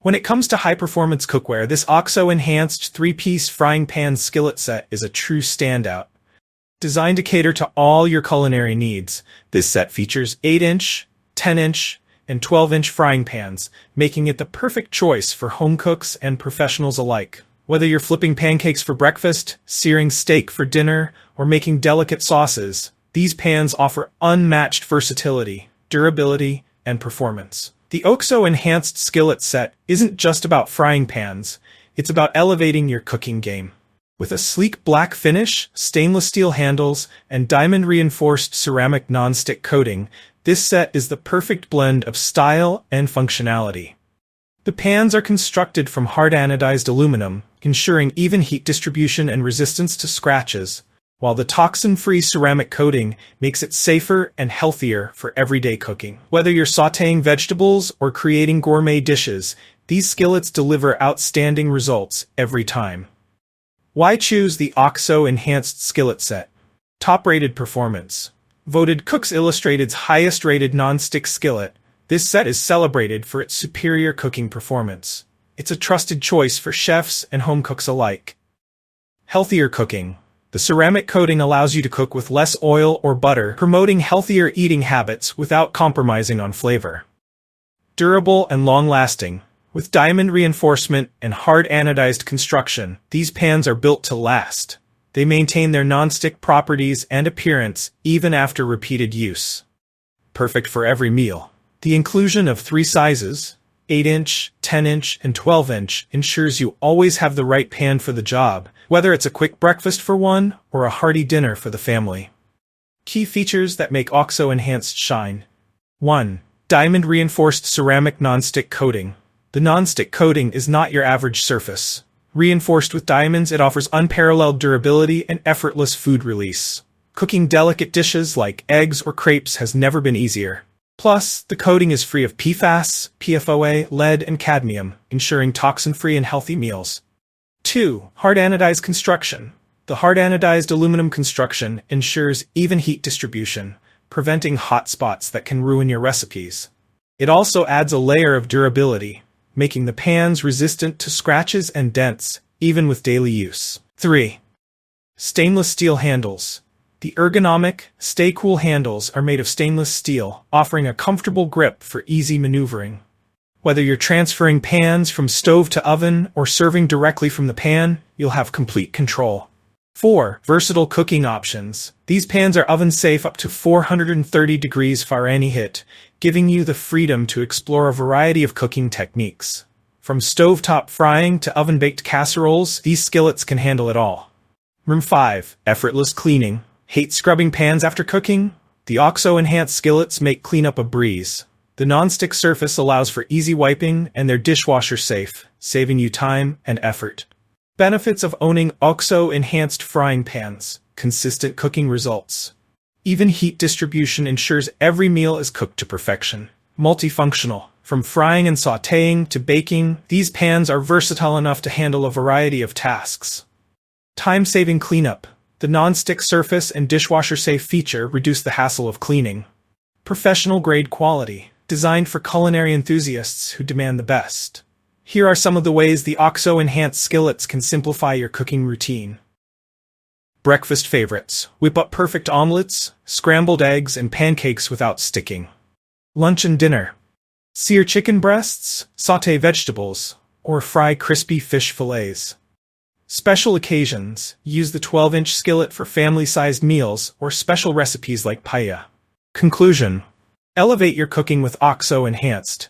When it comes to high-performance cookware, this OXO Enhanced 3-piece Frying Pan Skillet Set is a true standout. Designed to cater to all your culinary needs, this set features 8-inch, 10-inch, and 12-inch frying pans, making it the perfect choice for home cooks and professionals alike. Whether you're flipping pancakes for breakfast, searing steak for dinner, or making delicate sauces, these pans offer unmatched versatility, durability, and performance. The OXO Enhanced Skillet Set isn't just about frying pans, it's about elevating your cooking game. With a sleek black finish, stainless steel handles, and diamond-reinforced ceramic nonstick coating, this set is the perfect blend of style and functionality. The pans are constructed from hard-anodized aluminum, ensuring even heat distribution and resistance to scratches, while the toxin-free ceramic coating makes it safer and healthier for everyday cooking. Whether you're sautéing vegetables or creating gourmet dishes, these skillets deliver outstanding results every time. Why choose the OXO Enhanced Skillet Set? Top-rated performance. Voted Cooks Illustrated's highest-rated non-stick skillet, this set is celebrated for its superior cooking performance. It's a trusted choice for chefs and home cooks alike. Healthier cooking. The ceramic coating allows you to cook with less oil or butter, promoting healthier eating habits without compromising on flavor. Durable and long-lasting. With diamond reinforcement and hard-anodized construction, these pans are built to last. They maintain their non-stick properties and appearance even after repeated use. Perfect for every meal. The inclusion of 3 sizes, 8-inch, 10-inch, and 12-inch, ensures you always have the right pan for the job, whether it's a quick breakfast for one or a hearty dinner for the family. Key features that make OXO Enhanced shine. 1. Diamond-reinforced ceramic nonstick coating. The nonstick coating is not your average surface. Reinforced with diamonds, it offers unparalleled durability and effortless food release. Cooking delicate dishes like eggs or crepes has never been easier. Plus, the coating is free of PFAS, PFOA, lead, and cadmium, ensuring toxin-free and healthy meals. 2. Hard-anodized construction. The hard-anodized aluminum construction ensures even heat distribution, preventing hot spots that can ruin your recipes. It also adds a layer of durability, making the pans resistant to scratches and dents, even with daily use. 3. Stainless steel handles. The ergonomic, stay-cool handles are made of stainless steel, offering a comfortable grip for easy maneuvering. Whether you're transferring pans from stove to oven or serving directly from the pan, you'll have complete control. 4. Versatile cooking options. These pans are oven-safe up to 430 degrees Fahrenheit, giving you the freedom to explore a variety of cooking techniques. From stovetop frying to oven-baked casseroles, these skillets can handle it all. 5. Effortless cleaning. Hate scrubbing pans after cooking? The OXO Enhanced skillets make cleanup a breeze. The non-stick surface allows for easy wiping, and they're dishwasher safe, saving you time and effort. Benefits of owning OXO Enhanced frying pans. Consistent cooking results. Even heat distribution ensures every meal is cooked to perfection. Multifunctional. From frying and sautéing to baking, these pans are versatile enough to handle a variety of tasks. Time-saving cleanup. The non-stick surface and dishwasher-safe feature reduce the hassle of cleaning. Professional-grade quality. Designed for culinary enthusiasts who demand the best. Here are some of the ways the OXO Enhanced skillets can simplify your cooking routine. Breakfast favorites. Whip up perfect omelets, scrambled eggs, and pancakes without sticking. Lunch and dinner. Sear chicken breasts, sauté vegetables, or fry crispy fish fillets. Special occasions. Use the 12-inch skillet for family-sized meals or special recipes like paella. Conclusion. Elevate your cooking with OXO Enhanced.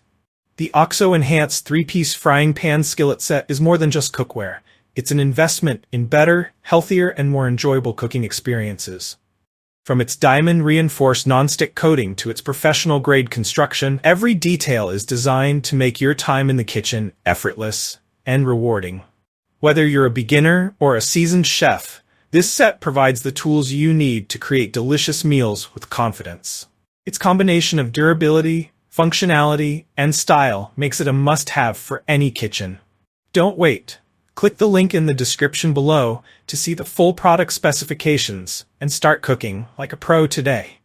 The OXO Enhanced 3-piece Frying Pan Skillet Set is more than just cookware. It's an investment in better, healthier, and more enjoyable cooking experiences. From its diamond-reinforced nonstick coating to its professional-grade construction, every detail is designed to make your time in the kitchen effortless and rewarding. Whether you're a beginner or a seasoned chef, this set provides the tools you need to create delicious meals with confidence. Its combination of durability, functionality, and style makes it a must-have for any kitchen. Don't wait. Click the link in the description below to see the full product specifications and start cooking like a pro today.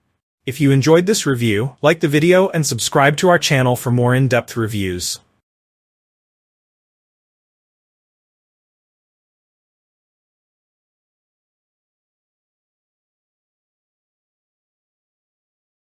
If you enjoyed this review, like the video and subscribe to our channel for more in-depth reviews.